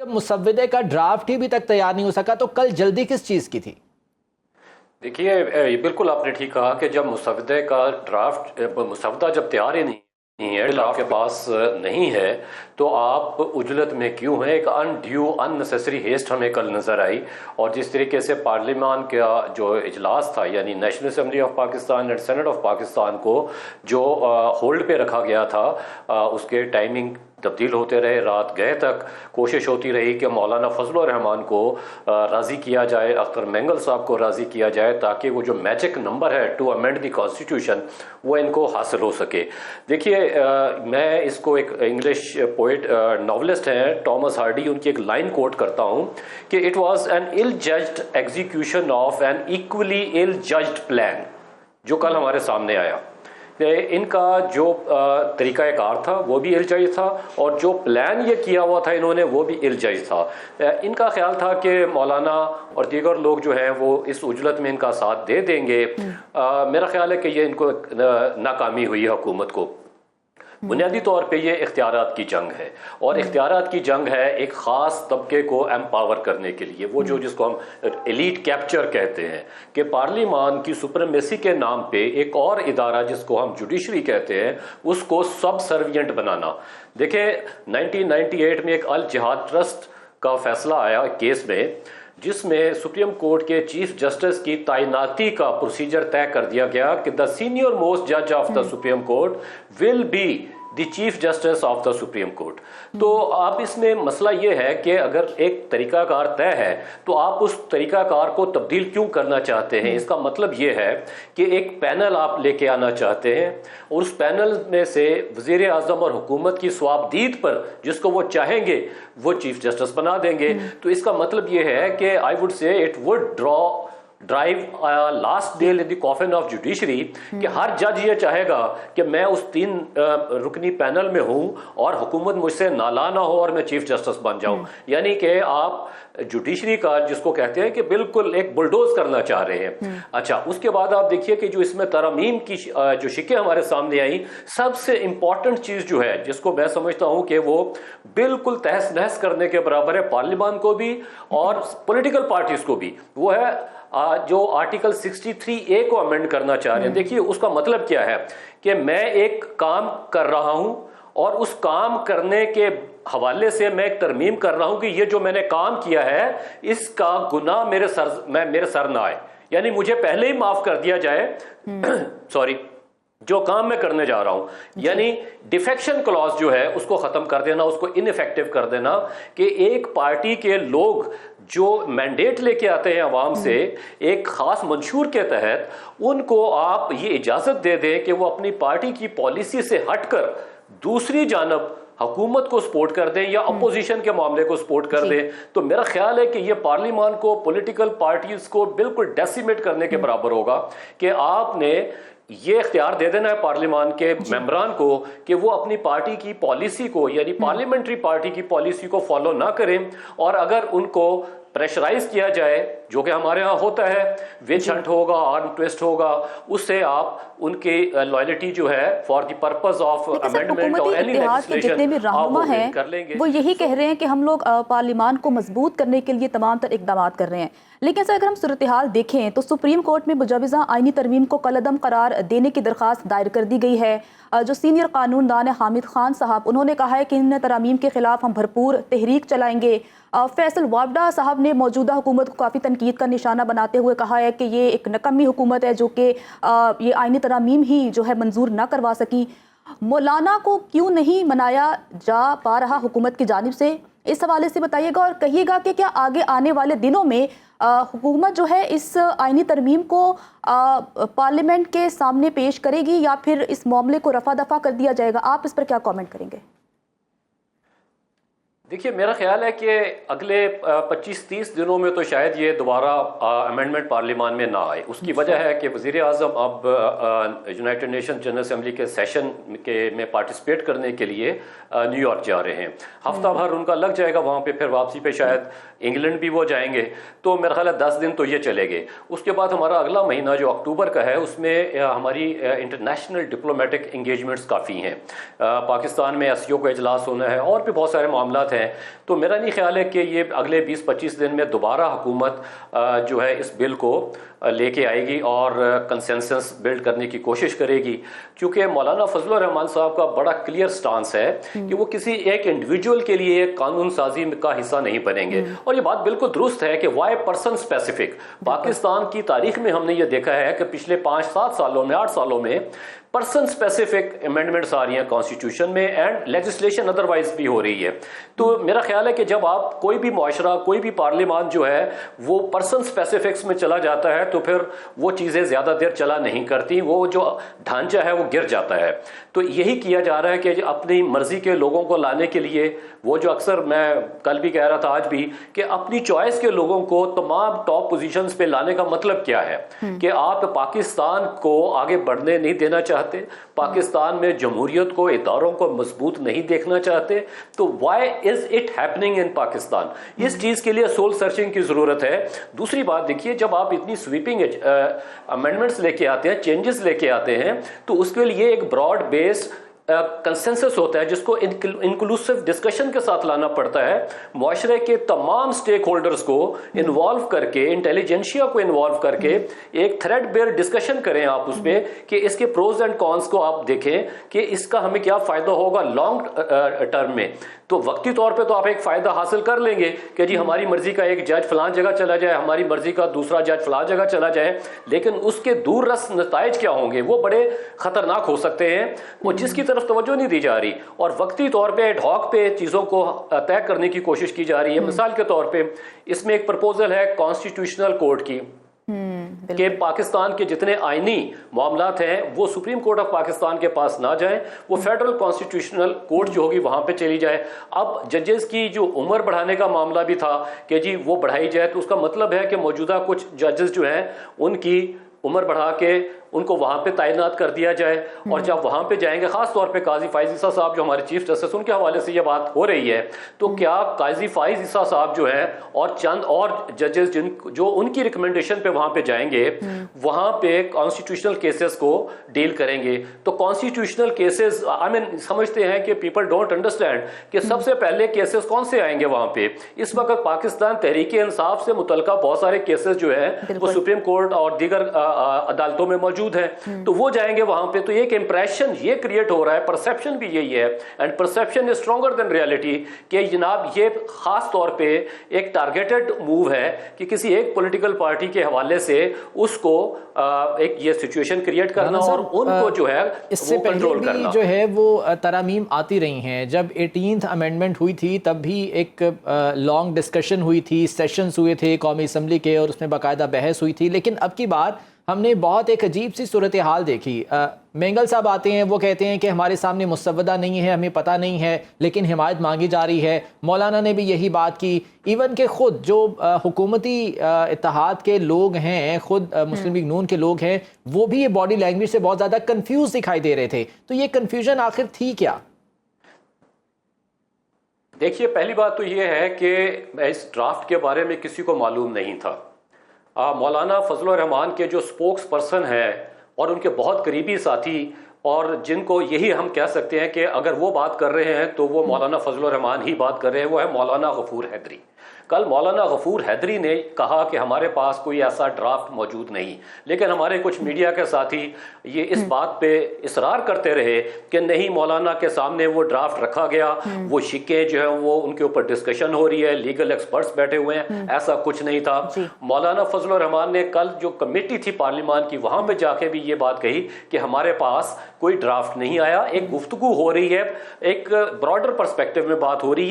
مسودے کا ڈرافٹ ہی ابھی تک تیار نہیں ہو سکا، تو کل جلدی کس چیز کی تھی؟ دیکھیے بالکل آپ نے ٹھیک کہا کہ جب مسودے کا مسودہ جب تیار ہی نہیں ہے، آپ کے پاس نہیں ہے، تو آپ عجلت میں کیوں ہیں؟ ایک ان نیسیسری ہیسٹ ہمیں کل نظر آئی، اور جس طریقے سے پارلیمان کا جو اجلاس تھا، یعنی national assembly of Pakistan and senate of Pakistan کو جو ہولڈ پہ رکھا گیا تھا، اس کے ٹائمنگ تبدیل ہوتے رہے، رات گئے تک کوشش ہوتی رہی کہ مولانا فضل الرحمان کو راضی کیا جائے، اختر مینگل صاحب کو راضی کیا جائے، تاکہ وہ جو میجک نمبر ہے ٹو امینڈ دی کانسٹیٹیوشن وہ ان کو حاصل ہو سکے۔ دیکھیے میں اس کو ایک انگلش پوئٹ ناولسٹ ہیں ٹامس ہارڈی، ان کی ایک لائن کوٹ کرتا ہوں کہ it was an ill judged execution of an equally ill judged plan، جو کل ہمارے سامنے آیا۔ ان کا جو طریقہ کار تھا وہ بھی الجائی تھا، اور جو پلان یہ کیا ہوا تھا انہوں نے وہ بھی الجائی تھا۔ ان کا خیال تھا کہ مولانا اور دیگر لوگ جو ہیں وہ اس عجلت میں ان کا ساتھ دے دیں گے۔ میرا خیال ہے کہ یہ ان کو ناکامی ہوئی حکومت کو۔ بنیادی طور پہ یہ اختیارات کی جنگ ہے، اور اختیارات کی جنگ ہے ایک خاص طبقے کو ایمپاور کرنے کے لیے، وہ جس کو ہم ایلیٹ کیپچر کہتے ہیں، کہ پارلیمان کی سپریمیسی کے نام پہ ایک اور ادارہ جس کو ہم جوڈیشری کہتے ہیں اس کو سب سروینٹ بنانا۔ دیکھیں 1998 میں ایک الجہاد ٹرسٹ کا فیصلہ آیا کیس میں، جس میں سپریم کورٹ کے چیف جسٹس کی تعیناتی کا پروسیجر طے کر دیا گیا کہ دا سینئر موسٹ جج of the supreme court will be the chief justice of the supreme court. تو آپ اس میں مسئلہ یہ ہے کہ اگر ایک طریقہ کار طے ہے تو آپ اس طریقہ کار کو تبدیل کیوں کرنا چاہتے ہیں؟ اس کا مطلب یہ ہے کہ ایک پینل آپ لے کے آنا چاہتے ہیں، اور اس پینل میں سے وزیر اعظم اور حکومت کی صوابدید پر جس کو وہ چاہیں گے وہ چیف جسٹس بنا دیں گے۔ تو اس کا مطلب یہ ہے کہ I would say it would drive last nail in the coffin of judiciary, کہ ہر جج یہ چاہے گا کہ میں اس 3 رکنی پینل میں ہوں اور حکومت مجھ سے نالا نہ ہو اور میں چیف جسٹس بن جاؤں۔ یعنی کہ آپ جوڈیشری کا جس کو کہتے ہیں کہ بالکل ایک بلڈوز کرنا چاہ رہے ہیں۔ اچھا، اس کے بعد آپ دیکھیے کہ جو اس میں ترامیم کی جو شکیں ہمارے سامنے آئیں، سب سے امپورٹنٹ چیز جو ہے جس کو میں سمجھتا ہوں کہ وہ بالکل تہس نہس کرنے کے برابر ہے پارلیمان کو بھی اور پولیٹیکل پارٹیز کو بھی، وہ ہے جو آرٹیکل 63A کو امینڈ کرنا چاہ رہے ہیں۔ دیکھیے اس کا مطلب کیا ہے کہ میں ایک کام کر رہا ہوں اور اس کام کرنے کے حوالے سے میں ایک ترمیم کر رہا ہوں کہ یہ جو میں نے کام کیا ہے اس کا گناہ میرے سر نہ آئے، یعنی مجھے پہلے ہی معاف کر دیا جائے سوری جو کام میں کرنے جا رہا ہوں، یعنی ڈیفیکشن کلاز جو ہے اس کو ختم کر دینا، اس کو ان ایفیکٹو کر دینا، کہ ایک پارٹی کے لوگ جو مینڈیٹ لے کے آتے ہیں عوام سے ایک خاص منشور کے تحت، ان کو آپ یہ اجازت دے دیں کہ وہ اپنی پارٹی کی پالیسی سے ہٹ کر دوسری جانب حکومت کو سپورٹ کر دیں یا اپوزیشن کے معاملے کو سپورٹ کر دیں۔ تو میرا خیال ہے کہ یہ پارلیمان کو، پولیٹیکل پارٹیز کو بالکل ڈیسیمیٹ کرنے کے برابر ہوگا کہ آپ نے یہ اختیار دے دینا ہے پارلیمان کے ممبران کو کہ وہ اپنی پارٹی کی پالیسی کو، یعنی پارلیمنٹری پارٹی کی پالیسی کو فالو نہ کریں، اور اگر ان کو پریشرائز کیا جائے جو کہ ہمارے ہاں ہوتا ہے، وچ ہنٹ ہوگا، آرم ٹویسٹ ہوگا، اس سے آپ ان کی لائلٹی جو ہے for the purpose of amendment اور اینی لیجسلیشن جتنے بھی رہنما ہیں وہ یہی کہہ رہے ہیں کہ ہم لوگ پارلیمان کو مضبوط کرنے کے لیے تمام تر اقدامات کر رہے ہیں۔ لیکن سر اگر ہم صورتحال دیکھیں تو سپریم کورٹ میں مجوزہ آئینی ترمیم کو کالعدم قرار دینے کی درخواست دائر کر دی گئی ہے۔ جو سینئر قانون دان حامد خان صاحب، انہوں نے کہا ہے کہ ان ترامیم کے خلاف ہم بھرپور تحریک چلائیں گے۔ فیصل وابڈا صاحب نے موجودہ حکومت کو کافی تنقید کا نشانہ بناتے ہوئے کہا ہے کہ یہ ایک نکمی حکومت ہے جو کہ یہ آئینی ترامیم ہی جو ہے منظور نہ کروا سکی۔ مولانا کو کیوں نہیں منایا جا پا رہا حکومت کی جانب سے، اس حوالے سے بتائیے گا، اور کہیے گا کہ کیا آگے آنے والے دنوں میں حکومت جو ہے اس آئینی ترمیم کو پارلیمنٹ کے سامنے پیش کرے گی یا پھر اس معاملے کو رفع دفع کر دیا جائے گا؟ آپ اس پر کیا کامنٹ کریں گے؟ دیکھیے میرا خیال ہے کہ اگلے 25-30 دنوں میں تو شاید یہ دوبارہ امینڈمنٹ پارلیمان میں نہ آئے۔ اس کی وجہ ہے کہ وزیر اعظم اب یونائٹڈ نیشن جنرل اسمبلی کے سیشن میں پارٹیسپیٹ کرنے کے لیے نیو یارک جا رہے ہیں۔ ہفتہ بھر ان کا لگ جائے گا وہاں پہ، پھر واپسی پہ شاید انگلینڈ بھی وہ جائیں گے، تو میرا خیال ہے 10 دن تو یہ چلے گئے۔ اس کے بعد ہمارا اگلا مہینہ جو اکتوبر کا ہے اس میں ہماری انٹرنیشنل ڈپلومیٹک انگیجمنٹس کافی ہیں۔ پاکستان میں SCO کا اجلاس ہونا ہے اور بھی بہت سارے معاملات ہیں ہیں تو میرا نہیں خیال ہے کہ یہ اگلے 20-25 دن میں دوبارہ حکومت جو ہے اس بل کو لے کے آئے گی اور کنسنسس بلڈ کرنے کی کوشش کرے گی، کیونکہ مولانا فضل الرحمان صاحب کا بڑا کلیئر سٹانس ہے کہ وہ کسی ایک انڈیویجول کے لیے قانون سازی کا حصہ نہیں بنیں گے، اور یہ بات بالکل درست ہے کہ وائی پرسن اسپیسیفک۔ پاکستان کی تاریخ میں ہم نے یہ دیکھا ہے کہ پچھلے 5-7 سالوں میں 8 سالوں میں پرسن اسپیسیفک امینڈمنٹس آ رہی ہیں کانسٹیٹیوشن میں، اینڈ لیجسلیشن ادروائز بھی ہو رہی ہے۔ تو میرا خیال ہے کہ جب آپ کوئی بھی معاشرہ، کوئی بھی پارلیمان جو ہے وہ پرسن اسپیسیفکس میں چلا جاتا ہے تو پھر وہ چیزیں زیادہ دیر چلا نہیں کرتی، وہ جو ڈھانچہ ہے وہ گر جاتا ہے۔ تو یہی کیا جا رہا ہے کہ اپنی مرضی کے لوگوں کو لانے کے لیے، وہ جو اکثر میں کل بھی کہہ رہا تھا آج بھی، کہ اپنی چوائس کے لوگوں کو تمام ٹاپ پوزیشنز پہ لانے کا مطلب کیا ہے کہ آپ پاکستان کو آگے بڑھنے نہیں دینا چاہتے، پاکستان میں جمہوریت کو، اداروں کو مضبوط نہیں دیکھنا چاہتے، تو why is it happening in Pakistan? اس چیز کے لیے سول سرچنگ کی ضرورت ہے۔ دوسری بات دیکھیے، جب آپ اتنی سویپنگ امینڈمنٹس لے کے آتے ہیں، چینجز لے کے آتے ہیں، تو اس کے لیے ایک براڈ بیس کنسنسس ہوتا ہے جس کو انکلوسیو ڈسکشن کے ساتھ لانا پڑتا ہے، معاشرے کے تمام سٹیک ہولڈرز کو انوالو کر کے، انٹیلیجنشیا کو انوالو کر کے ایک تھریڈ بیئر ڈسکشن کریں آپ اس پہ کہ اس کے پروز اینڈ کونس کو آپ دیکھیں کہ اس کا ہمیں کیا فائدہ ہوگا لانگ ٹرم میں۔ تو وقتی طور پہ تو آپ ایک فائدہ حاصل کر لیں گے کہ جی ہماری مرضی کا ایک جج فلاں جگہ چلا جائے، ہماری مرضی کا دوسرا جج فلاں جگہ چلا جائے، لیکن اس کے دور رس نتائج کیا ہوں گے وہ بڑے خطرناک ہو سکتے ہیں، وہ جس کی طرف توجہ نہیں دی جا رہی، اور وقتی طور پہ ایڈ ہاک پہ چیزوں کو طے کرنے کی کوشش کی جا رہی ہے۔ مثال کے طور پہ اس میں ایک پرپوزل ہے کانسٹیٹیوشنل کورٹ کی کہ پاکستان کے جتنے آئینی معاملات ہیں وہ سپریم کورٹ آف پاکستان کے پاس نہ جائیں، وہ فیڈرل کانسٹیٹیوشنل کورٹ جو ہوگی وہاں پہ چلی جائے۔ اب ججز کی جو عمر بڑھانے کا معاملہ بھی تھا کہ جی وہ بڑھائی جائے، تو اس کا مطلب ہے کہ موجودہ کچھ ججز جو ہیں ان کی عمر بڑھا کے ان کو وہاں پہ تعینات کر دیا جائے، اور جب وہاں پہ جائیں گے، خاص طور پہ قاضی فائز عیسیٰ صاحب جو ہمارے چیف جسٹس، ان کے حوالے سے یہ بات ہو رہی ہے، تو کیا قاضی فائز عیسیٰ صاحب جو ہیں اور چند اور ججز جو ان کی ریکمنڈیشن پہ وہاں پہ جائیں گے، وہاں پہ کانسٹیٹیوشنل کیسز کو ڈیل کریں گے؟ تو کانسٹیٹیوشنل کیسز سمجھتے ہیں کہ پیپل ڈونٹ انڈرسٹینڈ کہ سب سے پہلے کیسز کون سے آئیں گے وہاں پہ۔ اس وقت پاکستان تحریک انصاف سے متعلقہ بہت سارے کیسز جو ہیں وہ سپریم کورٹ اور دیگر عدالتوں میں موجود ہیں، تو وہ جائیں گے وہاں پہ، تو ایک امپریشن یہ کریٹ ہو رہا ہے، پرسیپشن بھی یہی ہے، and perception is stronger than reality, کہ جناب یہ خاص طور پہ ایک ٹارگیٹڈ موو ہے کہ کسی ایک پولیٹیکل پارٹی کے حوالے سے اس کو ایک یہ سچویشن کریٹ کرنا اور ان کو جو ہے اس سے کنٹرول پہلے بھی جو ہے وہ ترامیم آتی رہی ہیں۔ جب 18th امینڈمنٹ ہوئی تھی تب بھی ایک لانگ ڈسکشن ہوئی تھی، سیشنز ہوئے تھے قومی اسمبلی کے، اور اس میں باقاعدہ بحث ہوئی تھی، لیکن اب کی بار ہم نے بہت ایک عجیب سی صورتحال دیکھی۔ مینگل صاحب آتے ہیں، وہ کہتے ہیں کہ ہمارے سامنے مسودہ نہیں ہے، ہمیں پتہ نہیں ہے، لیکن حمایت مانگی جا رہی ہے۔ مولانا نے بھی یہی بات کی، ایون کہ خود جو حکومتی اتحاد کے لوگ ہیں، خود مسلم لیگ نون کے لوگ ہیں، وہ بھی یہ باڈی لینگویج سے بہت زیادہ کنفیوز دکھائی دے رہے تھے۔ تو یہ کنفیوژن آخر تھی کیا؟ دیکھیے، پہلی بات تو یہ ہے کہ اس ڈرافٹ کے بارے میں کسی کو معلوم نہیں تھا۔ مولانا فضل الرحمان کے جو سپوکس پرسن ہیں اور ان کے بہت قریبی ساتھی، اور جن کو یہی ہم کہہ سکتے ہیں کہ اگر وہ بات کر رہے ہیں تو وہ مولانا فضل الرحمان ہی بات کر رہے ہیں، وہ ہے مولانا غفور حیدری۔ کل مولانا غفور حیدری نے کہا کہ ہمارے پاس کوئی ایسا ڈرافٹ موجود نہیں، لیکن ہمارے کچھ میڈیا کے ساتھی یہ اس بات پہ اصرار کرتے رہے کہ نہیں، مولانا کے سامنے وہ ڈرافٹ رکھا گیا، وہ شکیں جو ہیں وہ ان کے اوپر ڈسکشن ہو رہی ہے، لیگل ایکسپرٹس بیٹھے ہوئے ہیں، ایسا کچھ نہیں تھا۔ مولانا فضل الرحمان نے کل جو کمیٹی تھی پارلیمان کی، وہاں پہ جا کے بھی یہ بات کہی کہ ہمارے پاس کوئی ڈرافٹ نہیں آیا، ایک گفتگو ہو رہی ہے، ایک براڈر پرسپیکٹو میں بات ہو رہی ہے۔